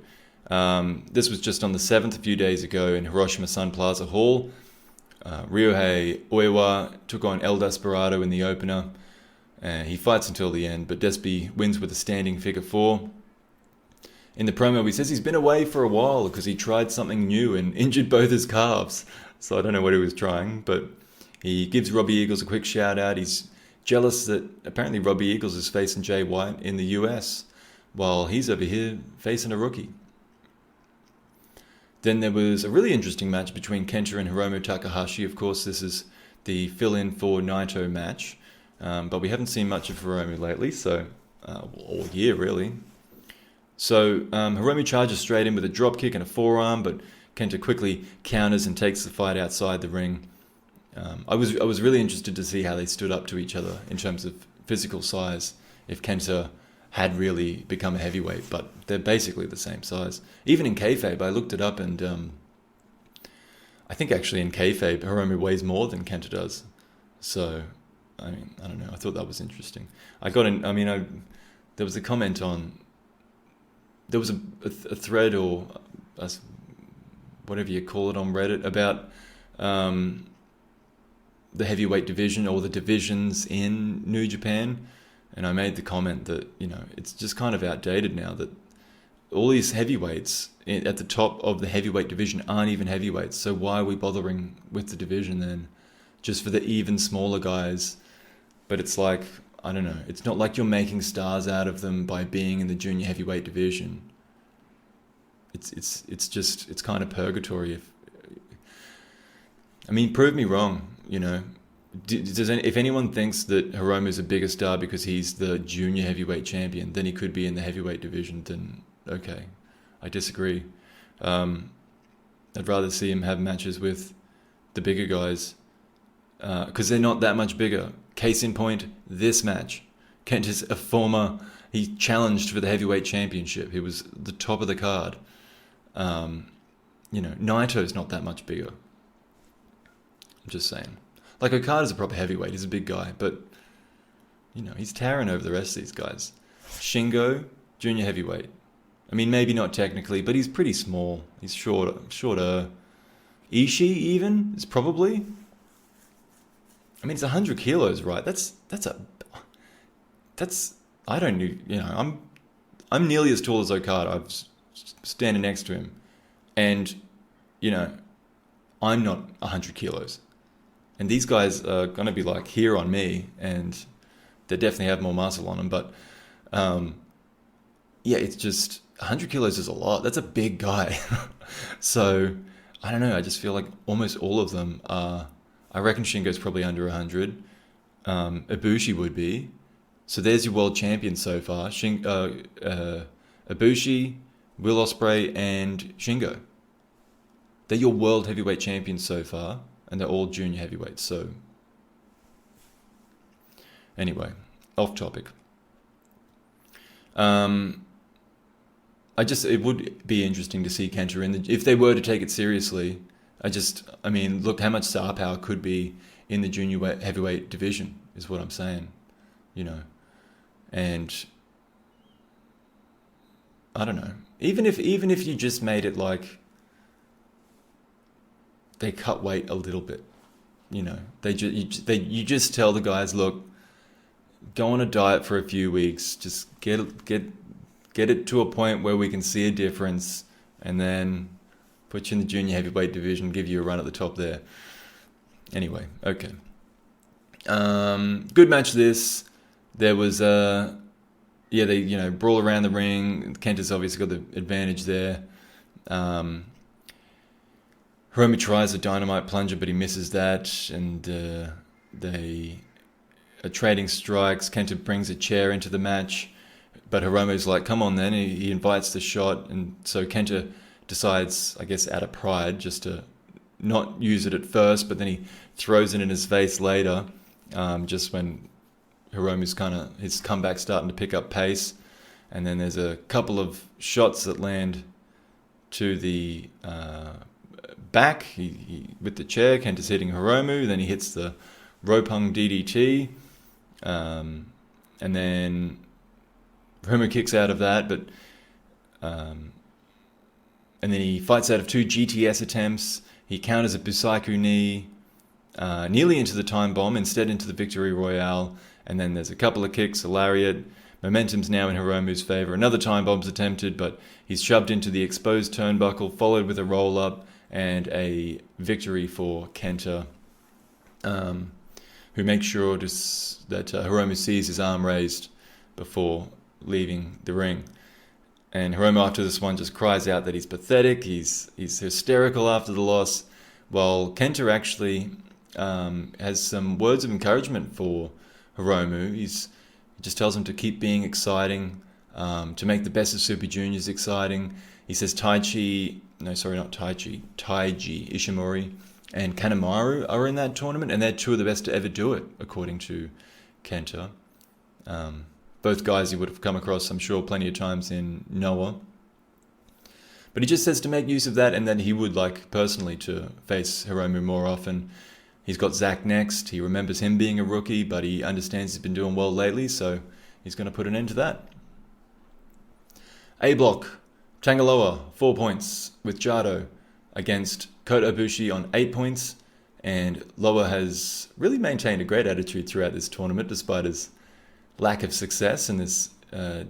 This was just on the 7th, a few days ago, in Hiroshima Sun Plaza Hall. Ryohei Oiwa took on El Desperado in the opener. He fights until the end, but Despi wins with a standing figure 4. In the promo, he says he's been away for a while because he tried something new and injured both his calves. So I don't know what he was trying, but he gives Robbie Eagles a quick shout out. He's jealous that apparently Robbie Eagles is facing Jay White in the US, while he's over here facing a rookie. Then there was a really interesting match between Kenta and Hiromu Takahashi. Of course, this is the fill-in for Naito match. But we haven't seen much of Hiromu lately, so all year really. So Hiromu charges straight in with a drop kick and a forearm, but Kenta quickly counters and takes the fight outside the ring. I was really interested to see how they stood up to each other in terms of physical size, if Kenta had really become a heavyweight, but they're basically the same size. Even in kayfabe, I looked it up, and I think actually in kayfabe, Hiromu weighs more than Kenta does. So, I mean, I don't know. I thought that was interesting. There was a comment on, there was a thread or whatever you call it on Reddit about the heavyweight division or the divisions in New Japan, And I made the comment that, it's just kind of outdated now that all these heavyweights at the top of the heavyweight division aren't even heavyweights. So why are we bothering with the division then? Just for the even smaller guys. But it's like, I don't know. It's not like you're making stars out of them by being in the junior heavyweight division. It's kind of purgatory. Prove me wrong, if anyone thinks that Hiromu's a bigger star because he's the junior heavyweight champion, then he could be in the heavyweight division, then okay, I disagree. I'd rather see him have matches with the bigger guys because they're not that much bigger. Case in point, this match. Kent is he challenged for the heavyweight championship. He was the top of the card. Naito's not that much bigger. I'm just saying. Like, Okada's a proper heavyweight. He's a big guy, but he's towering over the rest of these guys. Shingo, junior heavyweight. Maybe not technically, but he's pretty small. He's shorter. Ishii even is probably. It's 100 kilos, right? I don't know. I'm nearly as tall as Okada. I'm standing next to him, and I'm not 100 kilos. And these guys are going to be like here on me, and they definitely have more muscle on them. But it's just 100 kilos is a lot. That's a big guy. So I don't know. I just feel like almost all of them are. I reckon Shingo's probably under 100. Ibushi would be. So there's your world champion so far. Ibushi, Will Ospreay, and Shingo. They're your world heavyweight champions so far. And they're all junior heavyweights, so... Anyway, off topic. It would be interesting to see Kenta if they were to take it seriously. Look how much star power could be in the junior heavyweight division, is what I'm saying. And... I don't know. Even if you just made it like... They cut weight a little bit, you just tell the guys, look, go on a diet for a few weeks, just get it to a point where we can see a difference, and then put you in the junior heavyweight division, give you a run at the top there. Anyway, okay. Good match this. There was they brawl around the ring. Kenta's obviously got the advantage there. Hiromu tries a dynamite plunger, but he misses that, and they are trading strikes. Kenta brings a chair into the match, but Hiromu's like, come on then. He invites the shot, and so Kenta decides, I guess out of pride, just to not use it at first, but then he throws it in his face later, just when Hiromu's his comeback starting to pick up pace. And then there's a couple of shots that land to the... back, he with the chair, Kenta's hitting Hiromu, then he hits the rope hung DDT, and then Hiromu kicks out of that, but and then he fights out of 2 GTS attempts. He counters a Busaiku knee, nearly into the time bomb, instead into the Victory Royale, and then there's a couple of kicks, a lariat. Momentum's now in Hiromu's favor. Another time bomb's attempted, but he's shoved into the exposed turnbuckle, followed with a roll up, and a victory for Kenta, who makes sure that Hiromu sees his arm raised before leaving the ring. And Hiromu, after this one, just cries out that he's pathetic, he's hysterical after the loss, while Kenta actually has some words of encouragement for Hiromu. He just tells him to keep being exciting, to make the best of Super Juniors exciting. He says Taiji Ishimori and Kanemaru are in that tournament, and they're 2 of the best to ever do it, according to Kenta. Both guys he would have come across, I'm sure, plenty of times in Noah. But he just says to make use of that, and that he would like personally to face Hiromu more often. He's got Zack next. He remembers him being a rookie, but he understands he's been doing well lately, so he's going to put an end to that. A block. Tangaloa, 4 points with Jado against Kota Ibushi on 8 points. And Loa has really maintained a great attitude throughout this tournament, despite his lack of success in this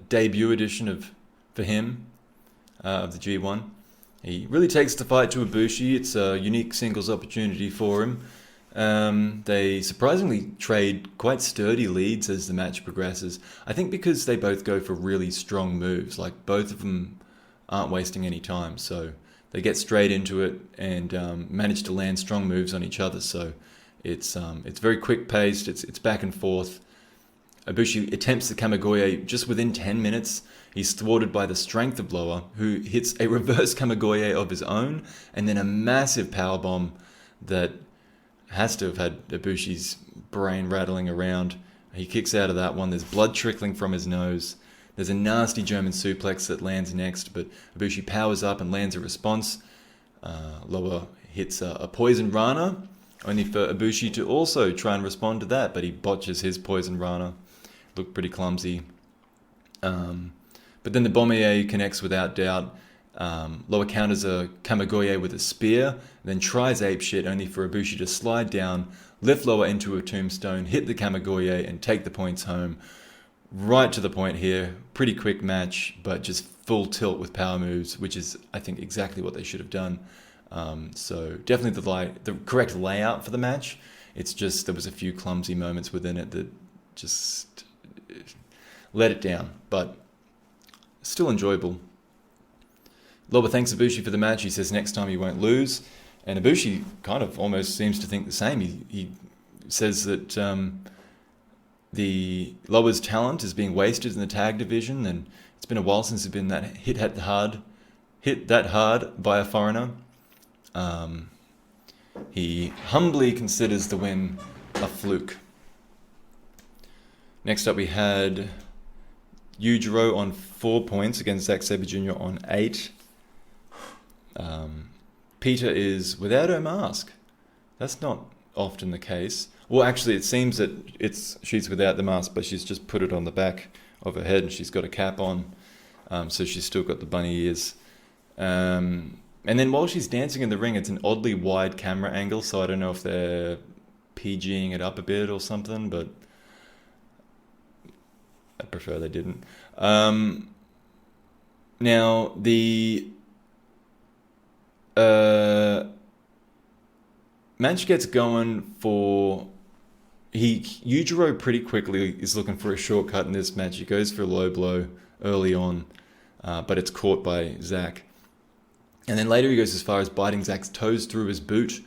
debut edition for him of the G1. He really takes the fight to Ibushi. It's a unique singles opportunity for him. They surprisingly trade quite sturdy leads as the match progresses. I think because they both go for really strong moves. Like, both of them aren't wasting any time. So they get straight into it and manage to land strong moves on each other. So it's very quick paced. It's back and forth. Ibushi attempts the Kamigoye just within 10 minutes. He's thwarted by the strength of Loa, who hits a reverse Kamigoye of his own, and then a massive powerbomb that has to have had Ibushi's brain rattling around. He kicks out of that one. There's blood trickling from his nose. There's a nasty German suplex that lands next, but Ibushi powers up and lands a response. Loa hits a poison Rana, only for Ibushi to also try and respond to that, but he botches his poison Rana. Looked pretty clumsy. But then the Bombier connects without doubt. Loa counters a Kamigoye with a spear, then tries apeshit, only for Ibushi to slide down, lift Loa into a tombstone, hit the Kamigoye, and take the points home. Right to the point here. Pretty quick match, but just full tilt with power moves, which is, I think, exactly what they should have done. So definitely the correct layout for the match. It's just there was a few clumsy moments within it that just let it down, but still enjoyable. Loba thanks Ibushi for the match. He says next time he won't lose, and Ibushi kind of almost seems to think the same. He says that the Loba's talent is being wasted in the tag division, and it's been a while since he's been hit that hard by a foreigner. He humbly considers the win a fluke. Next up we had Yujiro on 4 points against Zack Sabre Jr. on 8. Peter is without her mask. That's not often the case. Well, actually, it seems that she's without the mask, but she's just put it on the back of her head and she's got a cap on, so she's still got the bunny ears. And then while she's dancing in the ring, it's an oddly wide camera angle, so I don't know if they're PGing it up a bit or something, but I prefer they didn't. Now, the match gets going for... Yujiro pretty quickly is looking for a shortcut in this match. He goes for a low blow early on, but it's caught by Zack. And then later he goes as far as biting Zack's toes through his boot.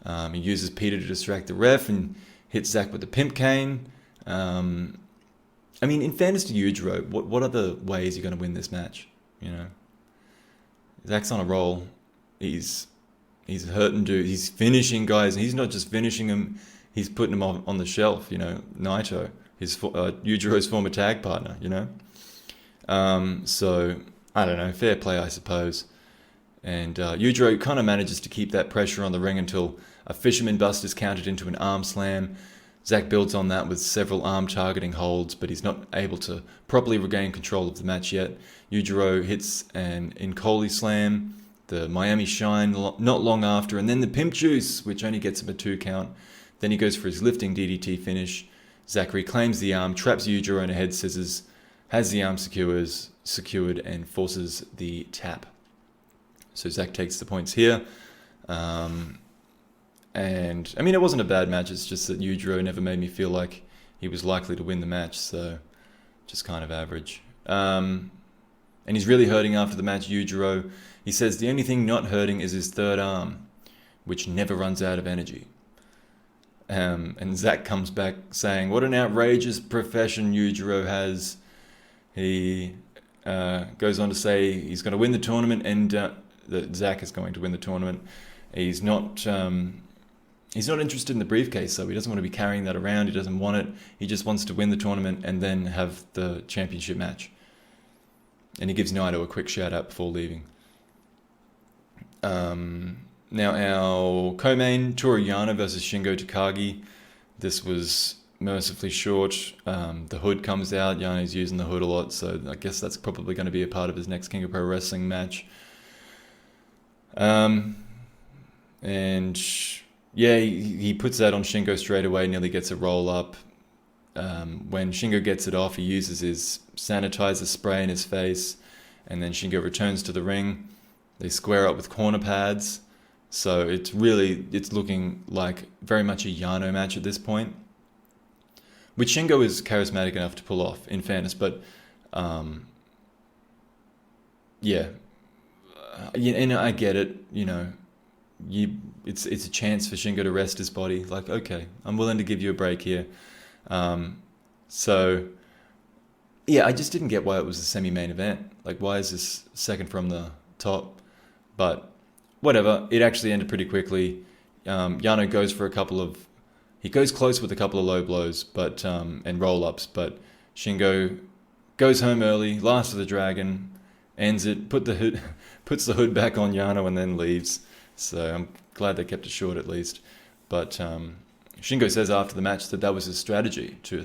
He uses Peter to distract the ref and hits Zack with the pimp cane. I mean, in fairness to Yujiro, what other ways you're going to win this match? You know, Zack's on a roll. He's hurting dude. He's finishing guys, and he's not just finishing them. He's putting them on the shelf. You know, Naito, Yujiro's former tag partner. You know, so I don't know. Fair play, I suppose. And Yujiro kind of manages to keep that pressure on the ring until a fisherman bust is countered into an arm slam. Zack builds on that with several arm targeting holds, but he's not able to properly regain control of the match yet. Yujiro hits an Inkoli slam, the Miami Shine not long after, and then the Pimp Juice, which only gets him a 2 count. Then he goes for his lifting DDT finish. Zack reclaims the arm, traps Yujiro in a head scissors, has the arm secured, and forces the tap. So Zack takes the points here. And, I mean, it wasn't a bad match. It's just that Yujiro never made me feel like he was likely to win the match. So, just kind of average. And he's really hurting after the match, Yujiro. He says the only thing not hurting is his third arm, which never runs out of energy. And Zack comes back saying, what an outrageous profession Yujiro has. He goes on to say he's going to win the tournament, and that Zack is going to win the tournament. He's not interested in the briefcase, so he doesn't want to be carrying that around. He doesn't want it. He just wants to win the tournament and then have the championship match. And he gives Naito a quick shout out before leaving. Now our co-main, Toru Yano versus Shingo Takagi. This was mercifully short. The hood comes out. Yano's using the hood a lot, so I guess that's probably going to be a part of his next King of Pro Wrestling match. And yeah, he puts that on Shingo straight away, nearly gets a roll up. when Shingo gets it off, he uses his sanitizer spray in his face, and then Shingo returns to the ring. They square up with corner pads. So it's looking like very much a Yano match at this point, which Shingo is charismatic enough to pull off, in fairness. But yeah, and I get it. It's a chance for Shingo to rest his body. Like, okay, I'm willing to give you a break here. So yeah, I just didn't get why it was a semi-main event. Like, why is this second from the top? But whatever, it actually ended pretty quickly. Yano goes for he goes close with a couple of low blows, but and roll-ups, but Shingo goes home early, last of the dragon, ends it, puts the hood back on Yano, and then leaves. So I'm glad they kept it short at least. But Shingo says after the match that was his strategy, to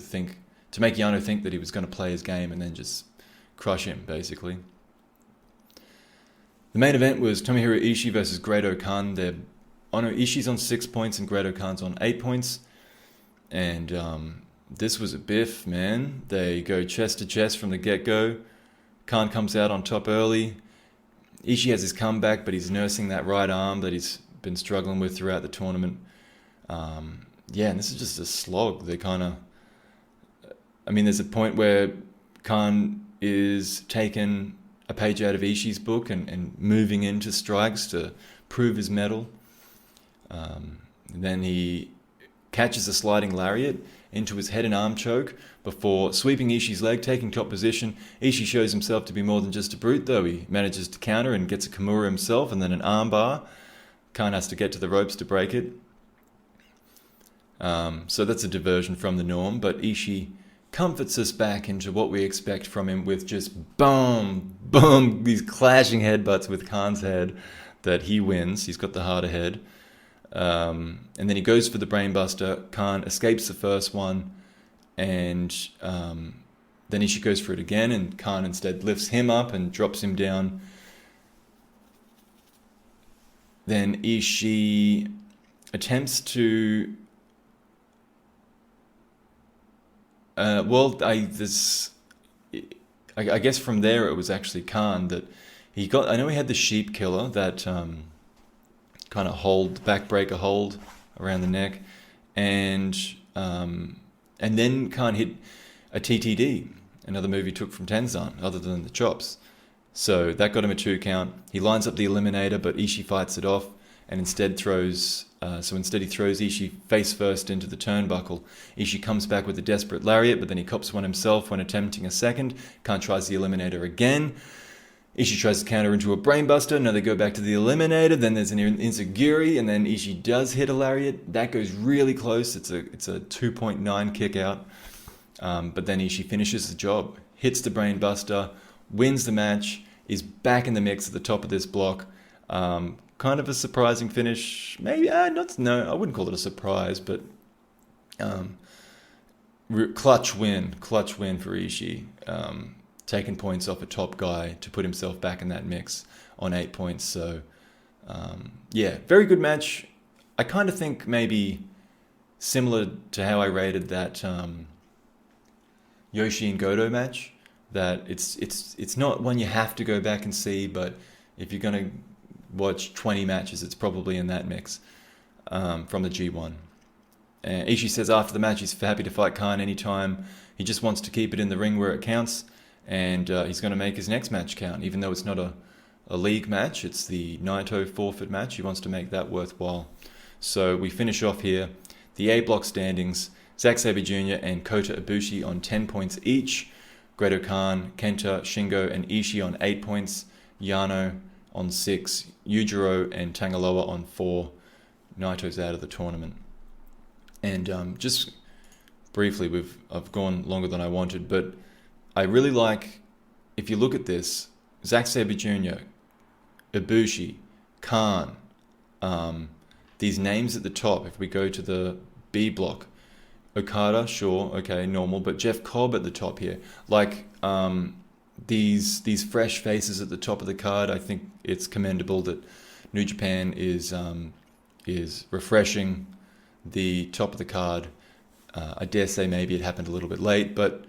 make Yano think that he was going to play his game and then just crush him, basically. The main event was Tomohiro Ishii versus Great Khan. Ishii's on 6 points and Great Khan's on 8 points. And this was a biff, man. They go chest to chest from the get-go. Khan comes out on top early. Ishii has his comeback, but he's nursing that right arm that he's been struggling with throughout the tournament. And this is just a slog. There's a point where Khan is taken a page out of Ishii's book and moving into strikes to prove his mettle. Then he catches a sliding lariat into his head and arm choke before sweeping Ishii's leg, taking top position. Ishii shows himself to be more than just a brute, though. He manages to counter and gets a Kimura himself, and then an arm bar. Khan has to get to the ropes to break it. So that's a diversion from the norm, but Ishii comforts us back into what we expect from him with just boom, boom, these clashing headbutts with Khan's head that he wins. He's got the harder head. And then he goes for the brainbuster. Khan escapes the first one, and then Ishii goes for it again, and Khan instead lifts him up and drops him down. Then Ishii attempts to... I guess from there it was actually Khan that he got. I know he had the sheep killer, that kind of backbreaker hold around the neck, and then Khan hit a TTD, another move he took from Tenzan, other than the chops. So that got him a 2 count. He lines up the eliminator, but Ishii fights it off and instead throws. Instead he throws Ishii face first into the turnbuckle. Ishii comes back with a desperate lariat, but then he cops one himself when attempting a second. Khan tries the eliminator again. Ishii tries to counter into a brainbuster. Now they go back to the eliminator. Then there's an enziguri, and then Ishii does hit a lariat. That goes really close. It's a 2.9 kick out. But then Ishii finishes the job, hits the brainbuster, wins the match, is back in the mix at the top of this block. Kind of a surprising finish, maybe. I wouldn't call it a surprise, but clutch win for Ishii, taking points off a top guy to put himself back in that mix on 8 points. So very good match. I kind of think maybe similar to how I rated that Yoshi and Goto match, that it's not one you have to go back and see, but if you're going to watch 20 matches, it's probably in that mix from the G1. Ishii says after the match he's happy to fight Khan anytime. He just wants to keep it in the ring where it counts, and he's going to make his next match count, even though it's not a league match. It's the Naito forfeit match. He wants to make that worthwhile. So we finish off here. The A block standings: Zack Sabre Jr. and Kota Ibushi on 10 points each. Great Khan, Kenta, Shingo, and Ishii on 8 points. Yano on 6. Yujiro and Tangaloa on 4. Naito's out of the tournament. And just briefly, I've gone longer than I wanted, but I really like, if you look at this, Zack Sabre Jr., Ibushi, Khan, these names at the top. If we go to the B block, Okada, sure, okay, normal, but Jeff Cobb at the top here. Like, these fresh faces at the top of the card. I think it's commendable that New Japan is refreshing the top of the card I dare say maybe it happened a little bit late, but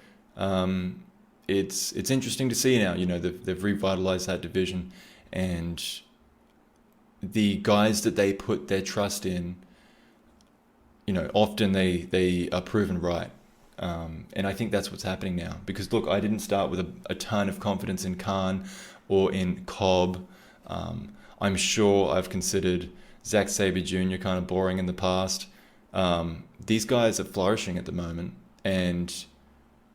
it's interesting to see now. They've revitalized that division, and the guys that they put their trust in, often they are proven right. And I think that's what's happening now. Because look, I didn't start with a ton of confidence in Khan or in Cobb. I'm sure I've considered Zack Sabre Jr. kind of boring in the past. These guys are flourishing at the moment, and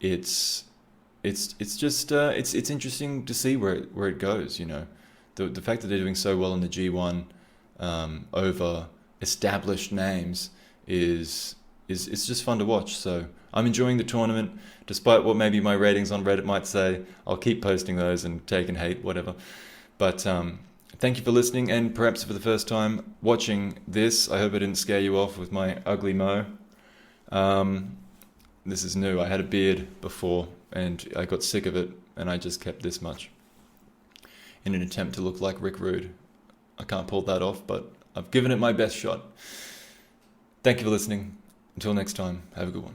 it's just it's interesting to see where it goes. The fact that they're doing so well in the G1 over established names is it's just fun to watch. So I'm enjoying the tournament, despite what maybe my ratings on Reddit might say. I'll keep posting those and taking hate, whatever. But thank you for listening, and perhaps for the first time watching this, I hope I didn't scare you off with my ugly mo. This is new. I had a beard before, and I got sick of it, and I just kept this much in an attempt to look like Rick Rude. I can't pull that off, but I've given it my best shot. Thank you for listening. Until next time, have a good one.